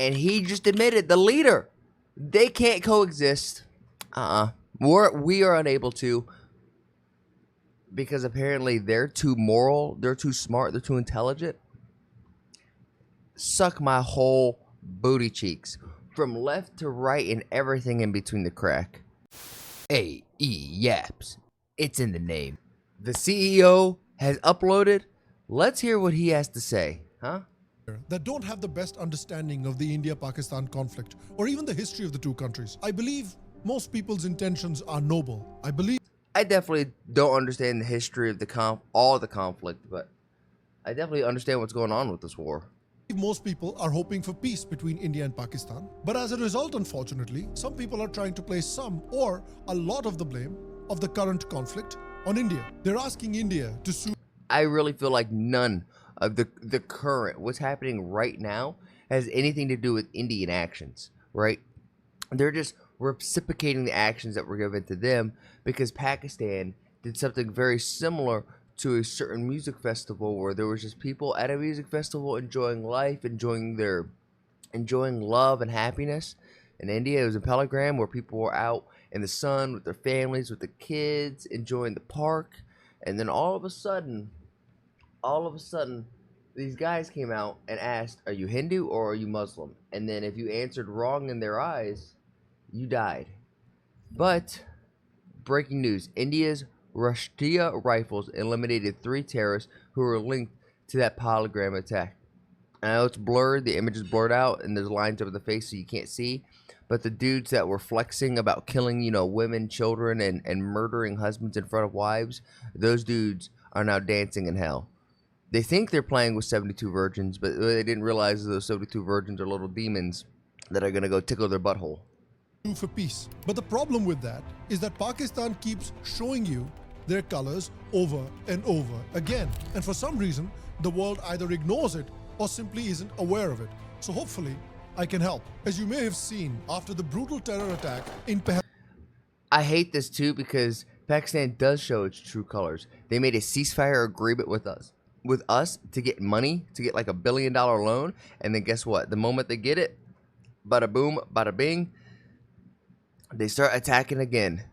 And he just admitted, the leader, they can't coexist. We are unable to, because apparently they're too moral, they're too smart, they're too intelligent. Suck my whole booty cheeks from left to right and everything in between the crack. Yaps. It's in the name. The CEO has uploaded. Let's hear what he has to say, huh? That don't have the best understanding of the India-Pakistan conflict or even the history of the two countries. I believe most people's intentions are noble. I definitely don't understand the history of all the conflict, but I definitely understand what's going on with this war. Most people are hoping for peace between India and Pakistan, but as a result, unfortunately, some people are trying to place some or a lot of the blame of the current conflict on India. They're asking India to sue. I really feel like none of the current, what's happening right now, has anything to do with Indian actions, right? They're just reciprocating the actions that were given to them because Pakistan did something very similar to a certain music festival where there was just people at a music festival enjoying life, enjoying love and happiness. In India, it was in Pelagram where people were out in the sun with their families, with the kids, enjoying the park. And then all of a sudden, these guys came out and asked, are you Hindu or are you Muslim? And then if you answered wrong in their eyes, you died. But, breaking news, India's Rashtriya Rifles eliminated 3 terrorists who were linked to that Pahelgam attack. I know it's blurred, the image is blurred out, and there's lines over the face so you can't see. But the dudes that were flexing about killing, women, children, and murdering husbands in front of wives, those dudes are now dancing in hell. They think they're playing with 72 virgins, but they didn't realize those 72 virgins are little demons that are going to go tickle their butthole. For peace. But the problem with that is that Pakistan keeps showing you their colors over and over again. And for some reason, the world either ignores it or simply isn't aware of it. So hopefully, I can help. As you may have seen, after the brutal terror attack in Pahalgam, I hate this too because Pakistan does show its true colors. They made a ceasefire agreement with us to get money, to get like $1 billion loan, and then guess what? The moment they get it, bada boom, bada bing, they start attacking again.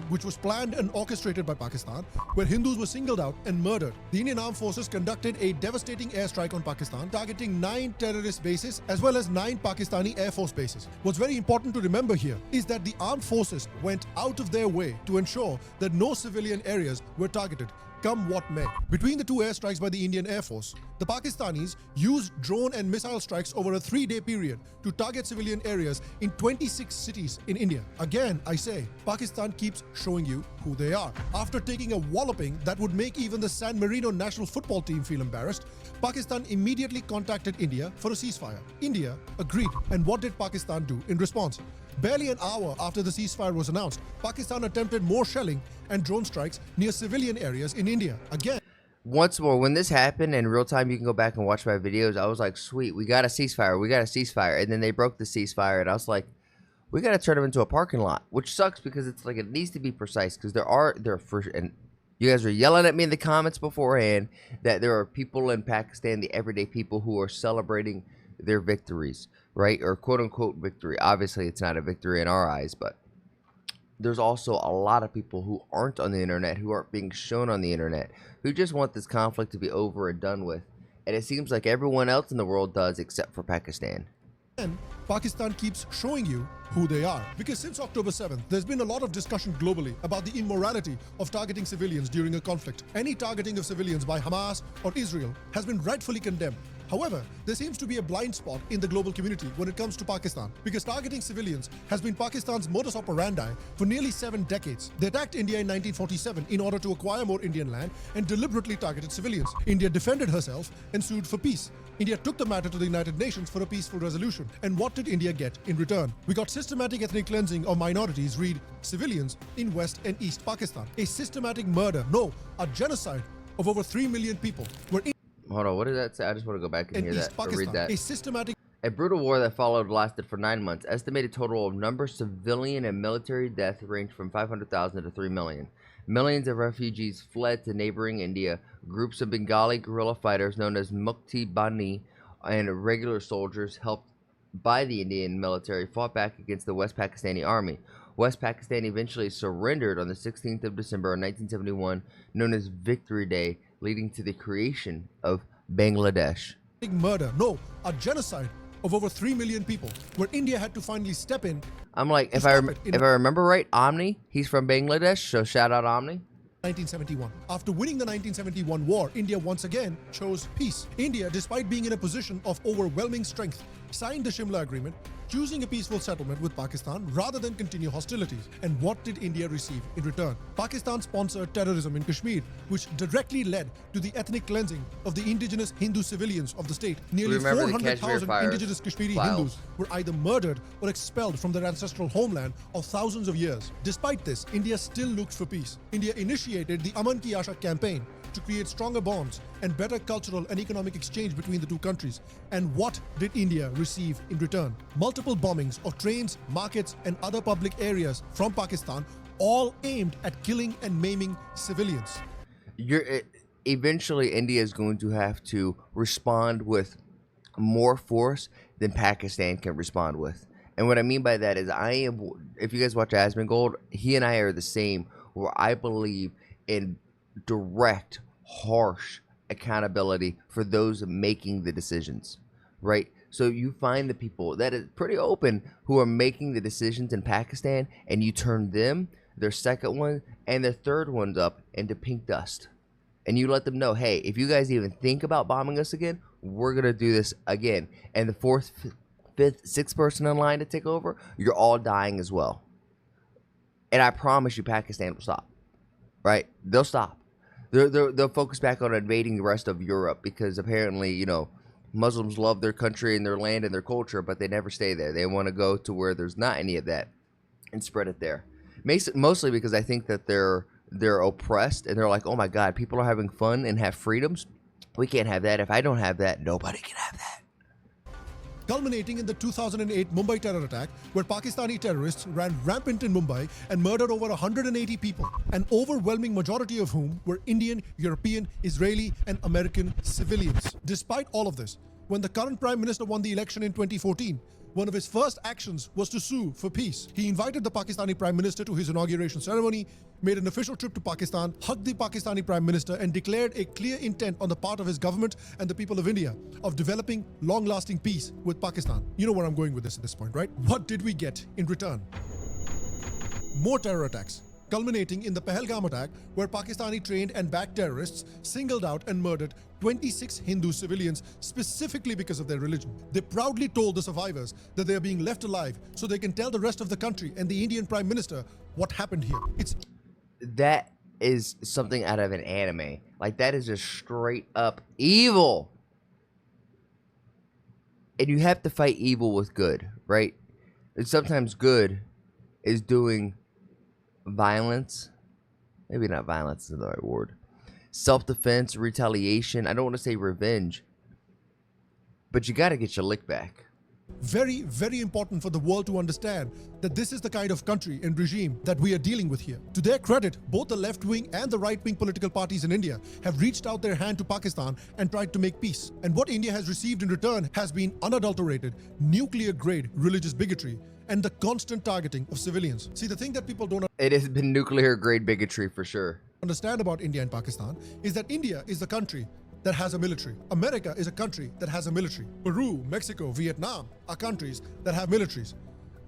Which was planned and orchestrated by Pakistan, where Hindus were singled out and murdered. The Indian Armed Forces conducted a devastating airstrike on Pakistan, targeting 9 terrorist bases as well as 9 Pakistani Air Force bases. What's very important to remember here is that the armed forces went out of their way to ensure that no civilian areas were targeted, come what may. Between the 2 airstrikes by the Indian Air Force, the Pakistanis used drone and missile strikes over a 3-day period to target civilian areas in 26 cities in India. Again, I say, Pakistan keeps showing you who they are. After taking a walloping that would make even the San Marino national football team feel embarrassed, Pakistan immediately contacted India for a ceasefire. India agreed. And what did Pakistan do in response? Barely an hour after the ceasefire was announced, Pakistan attempted more shelling and drone strikes near civilian areas in India. Again, once more, when this happened in real time, you can go back and watch my videos. I was like, sweet, we got a ceasefire. And then they broke the ceasefire, and I was like, we got to turn them into a parking lot, which sucks because it's like it needs to be precise because and you guys are yelling at me in the comments beforehand that there are people in Pakistan, the everyday people, who are celebrating their victories, right? Or quote unquote victory. Obviously, it's not a victory in our eyes, but there's also a lot of people who aren't on the internet, who aren't being shown on the internet, who just want this conflict to be over and done with. And it seems like everyone else in the world does except for Pakistan. And Pakistan keeps showing you who they are. Because since October 7th, there's been a lot of discussion globally about the immorality of targeting civilians during a conflict. Any targeting of civilians by Hamas or Israel has been rightfully condemned. However, there seems to be a blind spot in the global community when it comes to Pakistan, because targeting civilians has been Pakistan's modus operandi for nearly 7 decades. They attacked India in 1947 in order to acquire more Indian land and deliberately targeted civilians. India defended herself and sued for peace. India took the matter to the United Nations for a peaceful resolution. And what did India get in return? We got systematic ethnic cleansing of minorities, read civilians, in West and East Pakistan. A systematic murder, no, a genocide of over 3 million people were Hold on, what did that say? I just want to go back and hear that, or read that. A brutal war that followed lasted for 9 months. Estimated total of number civilian and military death ranged from 500,000 to 3 million. Millions of refugees fled to neighboring India. Groups of Bengali guerrilla fighters known as Mukti Bani and regular soldiers helped by the Indian military fought back against the West Pakistani army. West Pakistan eventually surrendered on the 16th of December 1971, known as Victory Day, leading to the creation of Bangladesh. Murder, no, a genocide of over 3 million people, where India had to finally step in. I'm like, if I remember right, Omni, he's from Bangladesh, so shout out Omni. 1971. After winning the 1971 war, India once again chose peace. India, despite being in a position of overwhelming strength, signed the Shimla Agreement, choosing a peaceful settlement with Pakistan rather than continue hostilities. And what did India receive in return? Pakistan sponsored terrorism in Kashmir, which directly led to the ethnic cleansing of the indigenous Hindu civilians of the state. Nearly 400,000 indigenous Kashmiri Hindus were either murdered or expelled from their ancestral homeland of thousands of years. Despite this, India still looked for peace. India initiated the Aman Ki Asha campaign to create stronger bonds and better cultural and economic exchange between the two countries. And what did India receive in return? Multiple bombings of trains, markets, and other public areas from Pakistan, all aimed at killing and maiming civilians. Eventually, India is going to have to respond with more force than Pakistan can respond with. And what I mean by that is, if you guys watch Asmongold, he and I are the same, where I believe in direct, harsh accountability for those making the decisions, right? So you find the people that is pretty open who are making the decisions in Pakistan, and you turn them, their second one, and their third ones up into pink dust. And you let them know, hey, if you guys even think about bombing us again, we're going to do this again. And the fourth, fifth, sixth person in line to take over, you're all dying as well. And I promise you Pakistan will stop, right? They'll stop. They'll focus back on invading the rest of Europe, because apparently, you know, Muslims love their country and their land and their culture, but they never stay there. They want to go to where there's not any of that and spread it there. Mostly because I think that they're oppressed, and they're like, oh my God, people are having fun and have freedoms. We can't have that. If I don't have that, nobody can have that. Culminating in the 2008 Mumbai terror attack, where Pakistani terrorists ran rampant in Mumbai and murdered over 180 people, an overwhelming majority of whom were Indian, European, Israeli, and American civilians. Despite all of this, when the current Prime Minister won the election in 2014, one of his first actions was to sue for peace. He invited the Pakistani Prime Minister to his inauguration ceremony, made an official trip to Pakistan, hugged the Pakistani Prime Minister, and declared a clear intent on the part of his government and the people of India of developing long-lasting peace with Pakistan. You know where I'm going with this at this point, right? What did we get in return? More terror attacks, culminating in the Pahalgam attack, where Pakistani trained and backed terrorists singled out and murdered 26 Hindu civilians specifically because of their religion. They proudly told the survivors that they are being left alive so they can tell the rest of the country and the Indian Prime Minister what happened here. That is something out of an anime. Like, that is just straight up evil. And you have to fight evil with good, right? And sometimes good is doing violence. Maybe not violence is the right word. Self-defense, retaliation. I don't want to say revenge, but you got to get your lick back. Very, very important for the world to understand that this is the kind of country and regime that we are dealing with here. To their credit, both the left-wing and the right-wing political parties in India have reached out their hand to Pakistan and tried to make peace. And what India has received in return has been unadulterated, nuclear-grade religious bigotry and the constant targeting of civilians. See, the thing that people don't It has been nuclear-grade bigotry for sure. Understand about India and Pakistan is that India is the country that has a military. America is a country that has a military. Peru, Mexico, Vietnam are countries that have militaries.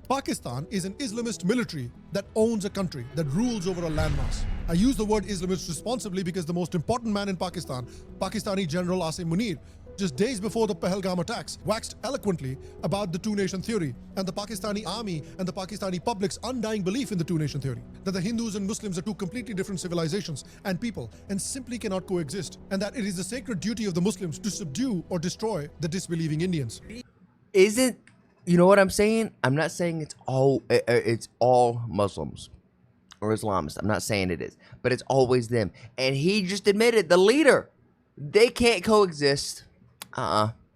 Pakistan is an Islamist military that owns a country, that rules over a landmass. I use the word Islamist responsibly because the most important man in Pakistan, Pakistani General Asim Munir, just days before the Pahalgam attacks, waxed eloquently about the two-nation theory and the Pakistani army and the Pakistani public's undying belief in the two-nation theory, that the Hindus and Muslims are two completely different civilizations and people and simply cannot coexist, and that it is the sacred duty of the Muslims to subdue or destroy the disbelieving Indians. Isn't, you know what I'm saying? I'm not saying it's all Muslims or Islamists. I'm not saying it is, but it's always them. And he just admitted, the leader, they can't coexist.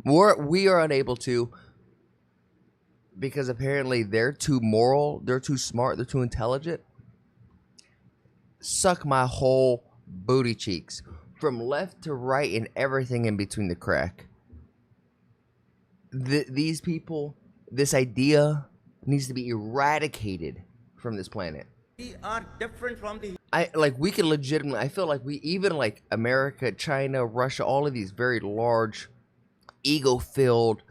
We are unable to, because apparently they're too moral, they're too smart, they're too intelligent. Suck my whole booty cheeks from left to right and everything in between the crack. These people This idea needs to be eradicated from this planet. We are different from the We could legitimately, I feel like we, even like America, China, Russia, all of these very large, ego-filled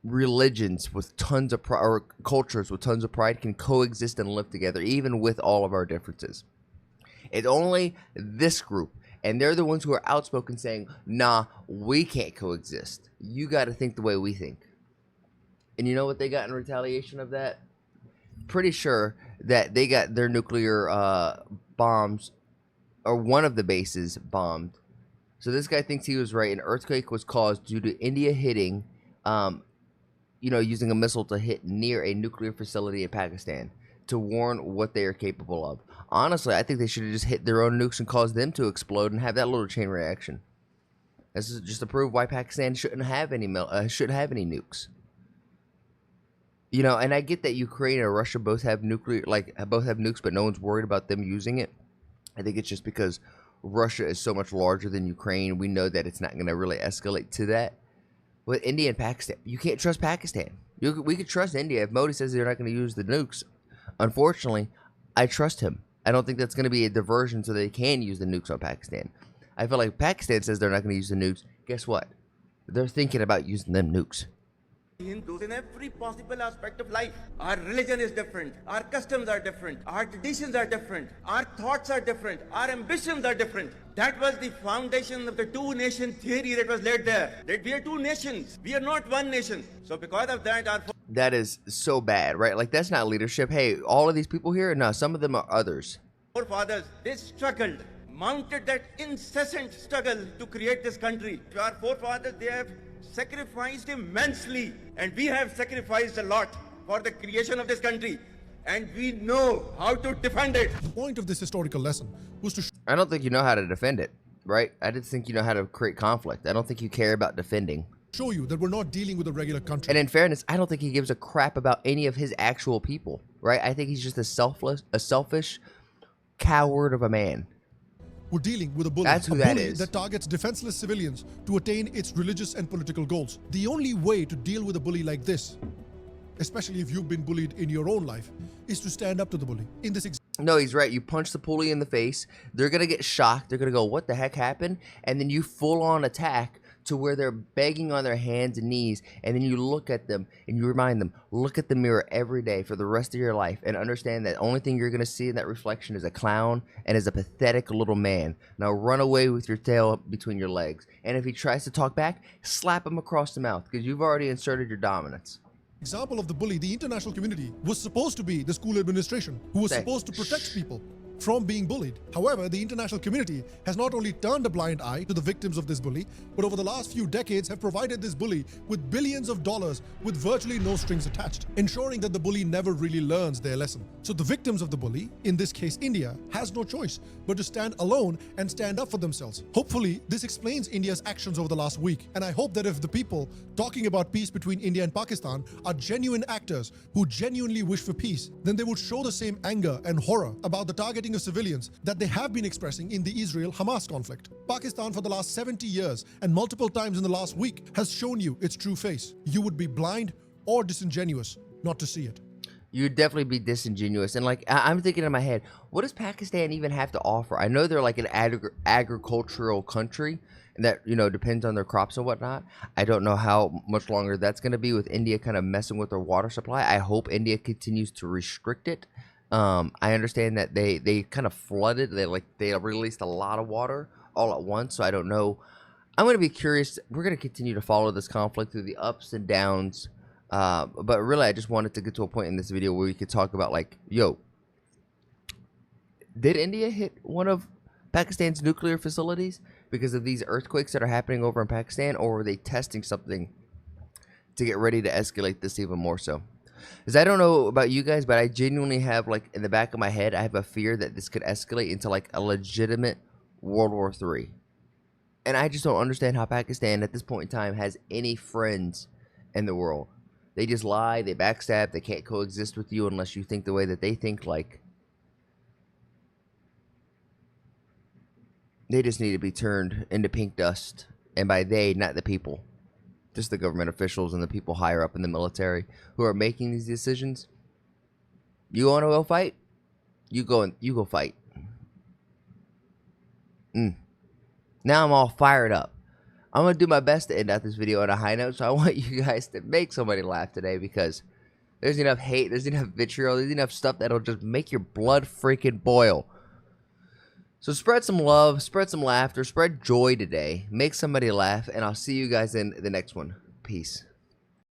religions with tons of pride, or cultures with tons of pride, can coexist and live together, even with all of our differences. It's only this group, and they're the ones who are outspoken saying, nah, we can't coexist. You got to think the way we think. And you know what they got in retaliation of that? Pretty sure that they got their nuclear bombs, or one of the bases, bombed. So this guy thinks he was right. An earthquake was caused due to India hitting, using a missile to hit near a nuclear facility in Pakistan to warn what they are capable of. Honestly, I think they should have just hit their own nukes and caused them to explode and have that little chain reaction. This is just to prove why Pakistan shouldn't have any nukes. And I get that Ukraine and Russia both have nukes, but no one's worried about them using it. I think it's just because Russia is so much larger than Ukraine. We know that it's not going to really escalate to that. With India and Pakistan, you can't trust Pakistan. We could trust India if Modi says they're not going to use the nukes. Unfortunately, I trust him. I don't think that's going to be a diversion so they can use the nukes on Pakistan. I feel like Pakistan says they're not going to use the nukes. Guess what? They're thinking about using them nukes. Hindus in every possible aspect of life. Our religion is different. Our customs are different. Our traditions are different. Our thoughts are different. Our ambitions are different. That was the foundation of the two-nation theory that was laid there. That we are two nations. We are not one nation. So because of that, that is so bad, right? Like, that's not leadership. Hey, all of these people here, no, some of them are others. Forefathers, they struggled, mounted that incessant struggle to create this country. Our forefathers, they have sacrificed immensely, and we have sacrificed a lot for the creation of this country, and we know how to defend it. The point of this historical lesson was to I don't think you know how to defend it, right? I just think you know how to create conflict. I don't think you care about defending. show you that we're not dealing with a regular country. And in fairness, I don't think he gives a crap about any of his actual people, right? I think he's just a selfish coward of a man. We're dealing with a bully. That's who a that bully is. that targets defenseless civilians to attain its religious and political goals. The only way to deal with a bully like this, especially if you've been bullied in your own life, is to stand up to the bully. In this No, he's right. You punch the bully in the face, they're going to get shocked. They're going to go, what the heck happened? And then you full on attack to where they're begging on their hands and knees. And then you look at them and you remind them, look at the mirror every day for the rest of your life and understand that the only thing you're going to see in that reflection is a clown and is a pathetic little man. Now run away with your tail between your legs. And if he tries to talk back, slap him across the mouth because you've already inserted your dominance. example of the bully, the international community was supposed to be the school administration who was Thanks. supposed to protect people from being bullied. However, the international community has not only turned a blind eye to the victims of this bully, but over the last few decades have provided this bully with billions of dollars with virtually no strings attached, ensuring that the bully never really learns their lesson. So the victims of the bully, in this case India, has no choice but to stand alone and stand up for themselves. Hopefully, this explains India's actions over the last week, and I hope that if the people talking about peace between India and Pakistan are genuine actors who genuinely wish for peace, then they would show the same anger and horror about the targeting of civilians that they have been expressing in the Israel-Hamas conflict. Pakistan for the last 70 years and multiple times in the last week has shown you its true face. You would be blind or disingenuous not to see it. You'd definitely be disingenuous. And like, I'm thinking in my head, what does Pakistan even have to offer? I know they're like an agricultural country that, you know, depends on their crops and whatnot. I don't know how much longer that's going to be with India kind of messing with their water supply. I hope India continues to restrict it. I understand that they kind of flooded. They released a lot of water all at once. So I don't know. I'm going to be curious. We're going to continue to follow this conflict through the ups and downs. But really, I just wanted to get to a point in this video where we could talk about, like, yo, did India hit one of Pakistan's nuclear facilities because of these earthquakes that are happening over in Pakistan, or were they testing something to get ready to escalate this even more so? Because I don't know about you guys, but I genuinely have, like, in the back of my head, I have a fear that this could escalate into, like, a legitimate World War III. And I just don't understand how Pakistan at this point in time has any friends in the world. They just lie, they backstab, they can't coexist with you unless you think the way that they think. Like, they just need to be turned into pink dust. And by they, not the people. just the government officials and the people higher up in the military who are making these decisions. You want to go fight? You go fight. Now I'm all fired up. I'm going to do my best to end out this video on a high note, so I want you guys to make somebody laugh today, because there's enough hate, there's enough vitriol, there's enough stuff that'll just make your blood freaking boil. So spread some love, spread some laughter, spread joy today. Make somebody laugh, and I'll see you guys in the next one. Peace.